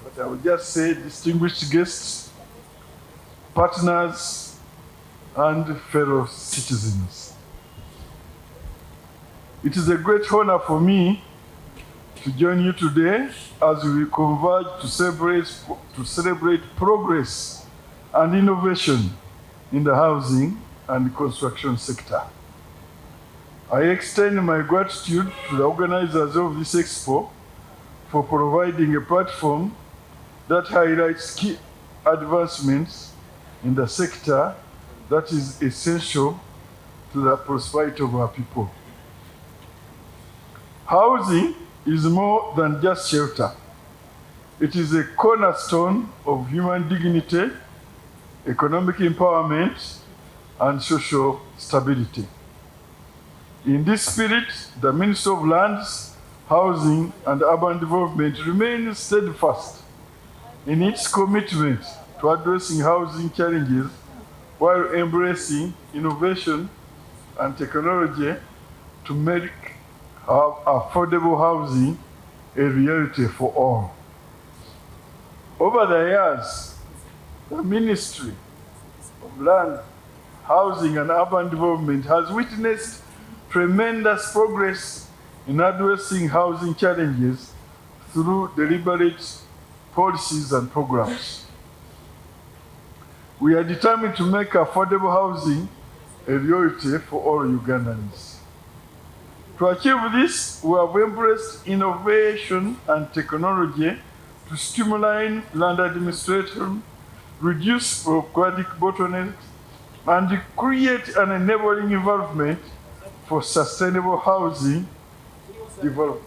But I would just say, distinguished guests, partners, and fellow citizens. It is a great honor for me to join you today as we converge to celebrate progress and innovation in the housing and construction sector. I extend my gratitude to the organizers of this expo for providing a platform that highlights key advancements in the sector that is essential to the prosperity of our people. Housing is more than just shelter. It is a cornerstone of human dignity, economic empowerment, and social stability. In this spirit, the Ministry of Lands, Housing and Urban Development remains steadfast in its commitment to addressing housing challenges while embracing innovation and technology to make affordable housing a reality for all. Over the years, the Ministry of Land, Housing and Urban Development has witnessed tremendous progress in addressing housing challenges through deliberate policies and programs. We are determined to make affordable housing a reality for all Ugandans. To achieve this, we have embraced innovation and technology to streamline land administration, reduce bureaucratic bottlenecks, and create an enabling environment for sustainable housing development.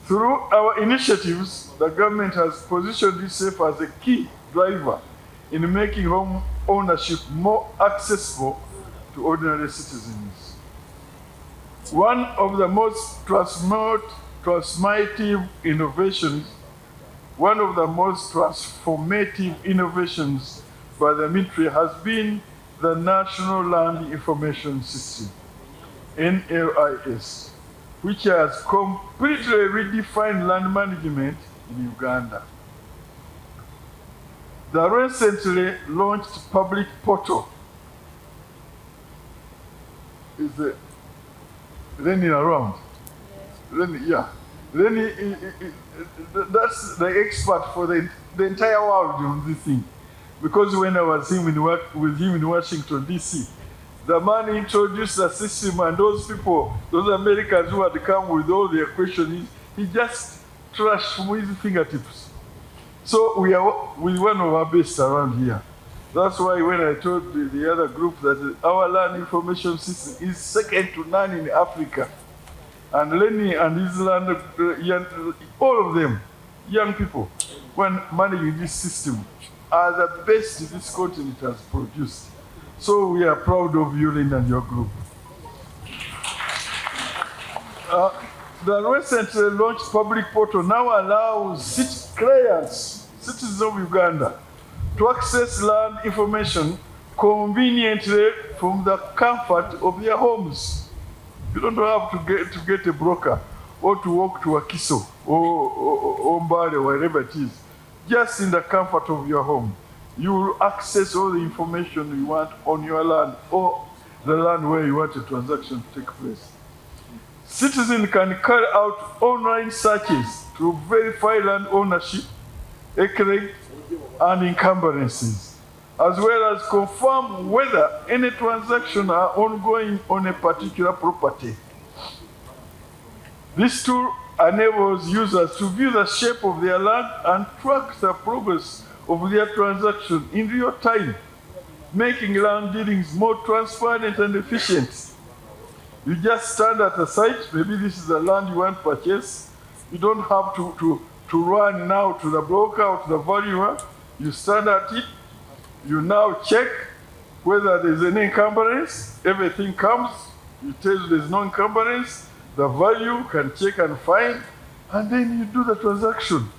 Through our initiatives, the government has positioned itself as a key driver in making home ownership more accessible to ordinary citizens. One of the most transformative innovations by the military has been the National Land Information System, NLIS, which has completely redefined land management in Uganda. The recently launched public portal is Lenny around. Lenny, yeah. Lenny, that's the expert for the entire world on this thing. Because when I was with him in Washington, D.C., the man introduced the system, and those people, those Americans who had come with all their questions, he just trashed from his fingertips. So we are with one of our best around here. That's why when I told the other group that our land information system is second to none in Africa, and Lenny and his land, all of them, young people, when managing this system, are the best this continent has produced. So we are proud of you, Lenny, and your group. The recently launched public portal now allows citizens of Uganda to access land information conveniently from the comfort of their homes. You don't have to get a broker or to walk to a Kiso or Mbale, wherever it is. Just in the comfort of your home, you will access all the information you want on your land or the land where you want a transaction to take place. Citizens can carry out online searches to verify land ownership, acreage, and encumbrances, as well as confirm whether any transactions are ongoing on a particular property. This tool enables users to view the shape of their land and track the progress of their transaction in real time making land dealings more transparent and efficient. You just stand at a site, maybe this is the land you want to purchase. You don't have to run now to the broker or to the valuer. You stand at it, you now check whether there's any encumbrance. Everything comes, you tell you there's no encumbrance, the value can check and find, and then you do the transaction.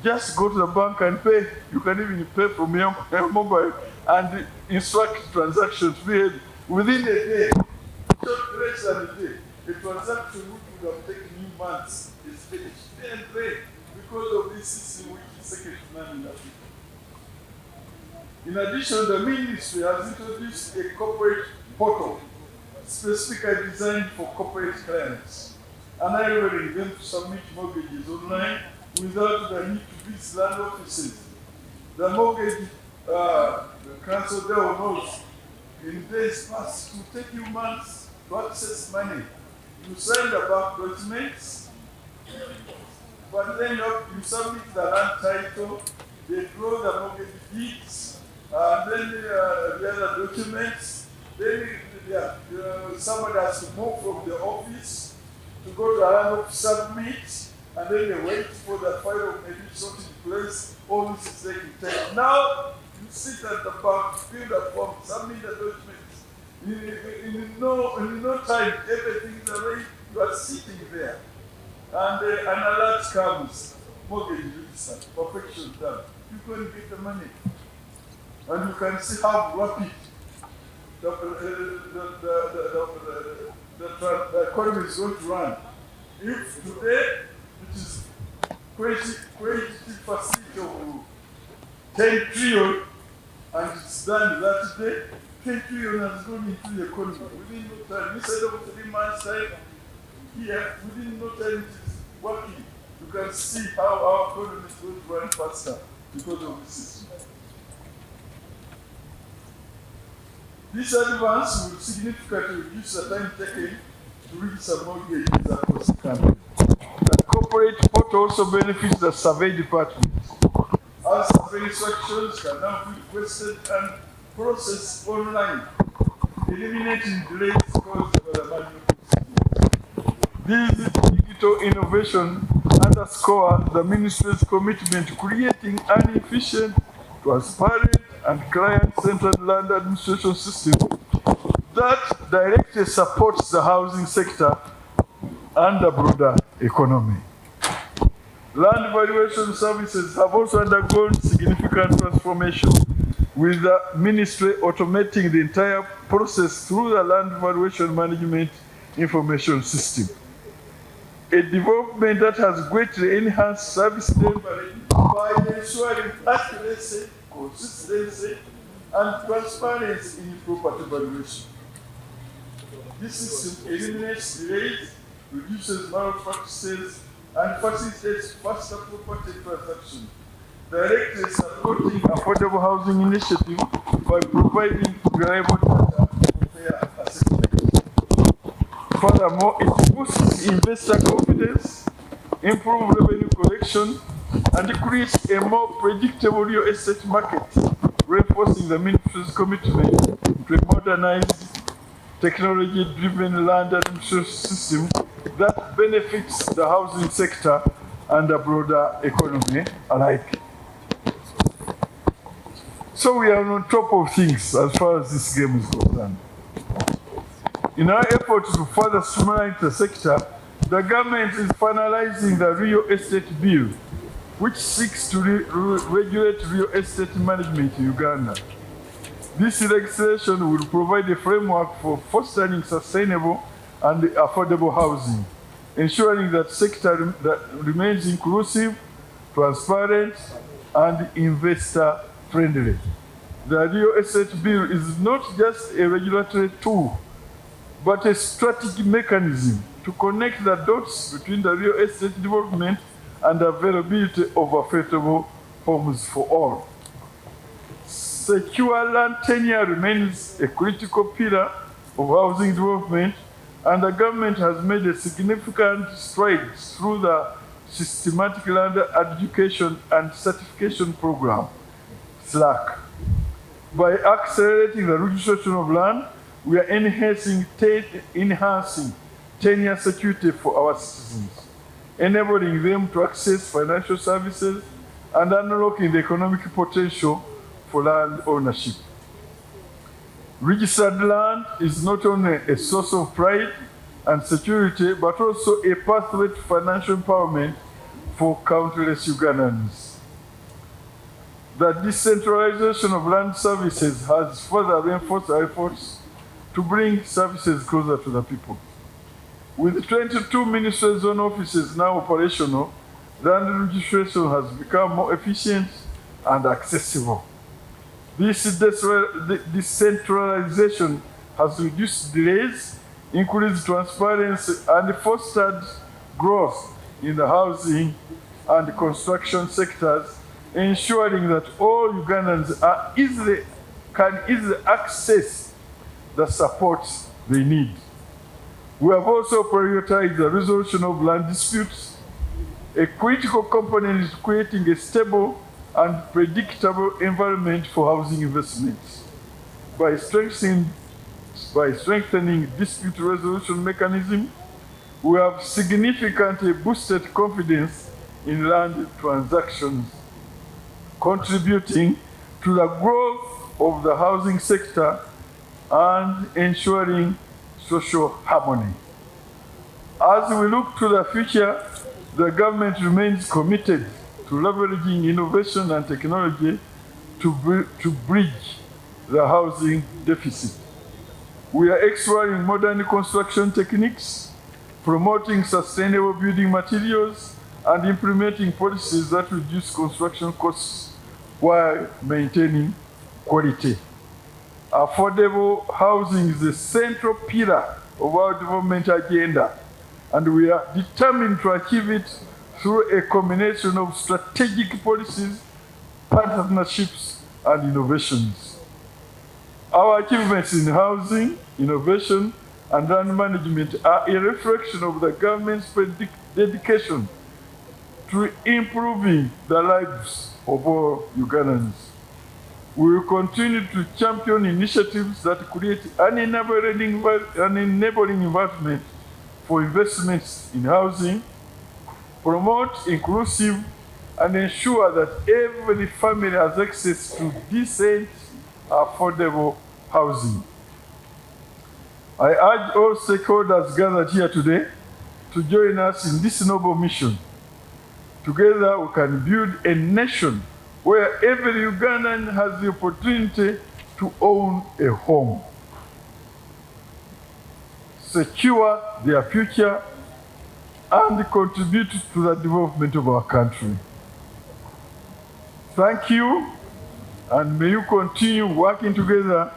Just go to the bank and pay. You can even pay from your mobile and instruct transactions to be made within a day. Not less than a day. A transaction which would have taken you months is finished. And then, because of this system which is second to none in Africa. In addition, the ministry has introduced a corporate portal specifically designed for corporate clients, enabling them to submit mortgages online without the need to visit land offices. The mortgage council there knows in days past it will take you months to access money. You send the bank documents, but then you submit the land title, they draw the mortgage deeds, and then the other documents. Then somebody has to move from the office to go to the land office, submit, and then they wait for the file maybe sorted in place. All this is taking time. Now you sit at the bank, fill the form, submit the documents. In no time, everything is arranged. You are sitting there, and an alert comes. Mortgage registered, perfection done. You can get the money, and you can see how rapid the economy is going to run. If today it is credit facility of 10 trillion and it's done that day, 10 trillion has gone into the economy within no time. Instead of 3 months' time, here, within no time it is working. You can see how our economy is going to run faster because of this system. This advance will significantly reduce the time taken to register mortgages across the country. The corporate portal also benefits the survey department. Our survey instructions can now be requested and processed online, eliminating delays caused by the manual. These digital innovation underscore the ministry's commitment to creating an efficient, transparent, and client-centered land administration system that directly supports the housing sector and the broader economy. Land valuation services have also undergone significant transformation, with the ministry automating the entire process through the land valuation management information system. A development that has greatly enhanced service delivery by ensuring accuracy, consistency, and transparency in property valuation. This system eliminates delays, reduces malpractices, and facilitates faster property transactions, directly supporting affordable housing initiative by providing reliable data for fair assessment. Furthermore, it boosts investor confidence, improves revenue collection, and creates a more predictable real estate market, reinforcing the ministry's commitment to a modernized, technology-driven land administration system that benefits the housing sector and the broader economy alike. So we are on top of things as far as this game is concerned. In our effort to further streamline the sector, the government is finalizing the real estate bill, which seeks to regulate real estate management in Uganda. This legislation will provide a framework for fostering sustainable and affordable housing, ensuring that sector that remains inclusive, transparent, and investor-friendly. The real estate bill is not just a regulatory tool, but a strategic mechanism to connect the dots between the real estate development and the availability of affordable homes for all. Secure land tenure remains a critical pillar of housing development, and the government has made a significant strides through the Systematic Land Education and Certification Program, SLAC. By accelerating the registration of land, we are enhancing tenure security for our citizens, enabling them to access financial services and unlocking the economic potential for land ownership. Registered land is not only a source of pride and security, but also a pathway to financial empowerment for countless Ugandans. The decentralization of land services has further reinforced our efforts to bring services closer to the people. With 22 ministry zone offices now operational, land registration has become more efficient and accessible. This decentralization has reduced delays, increased transparency, and fostered growth in the housing and construction sectors, ensuring that all Ugandans can easily access the support they need. We have also prioritized the resolution of land disputes. A critical component is creating a stable and predictable environment for housing investments. By strengthening dispute resolution mechanism, we have significantly boosted confidence in land transactions, contributing to the growth of the housing sector and ensuring social harmony. As we look to the future, the government remains committed to leveraging innovation and technology to bridge the housing deficit. We are exploring modern construction techniques, promoting sustainable building materials, and implementing policies that reduce construction costs while maintaining quality. Affordable housing is the central pillar of our development agenda, and we are determined to achieve it through a combination of strategic policies, partnerships, and innovations. Our achievements in housing, innovation, and land management are a reflection of the government's dedication to improving the lives of all Ugandans. We will continue to champion initiatives that create an enabling environment for investments in housing, promote inclusive, and ensure that every family has access to decent, affordable housing. I urge all stakeholders gathered here today to join us in this noble mission. Together we can build a nation where every Ugandan has the opportunity to own a home, secure their future, and contribute to the development of our country. Thank you, and may you continue working together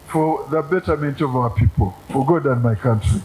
for the betterment of our people, for God and my country.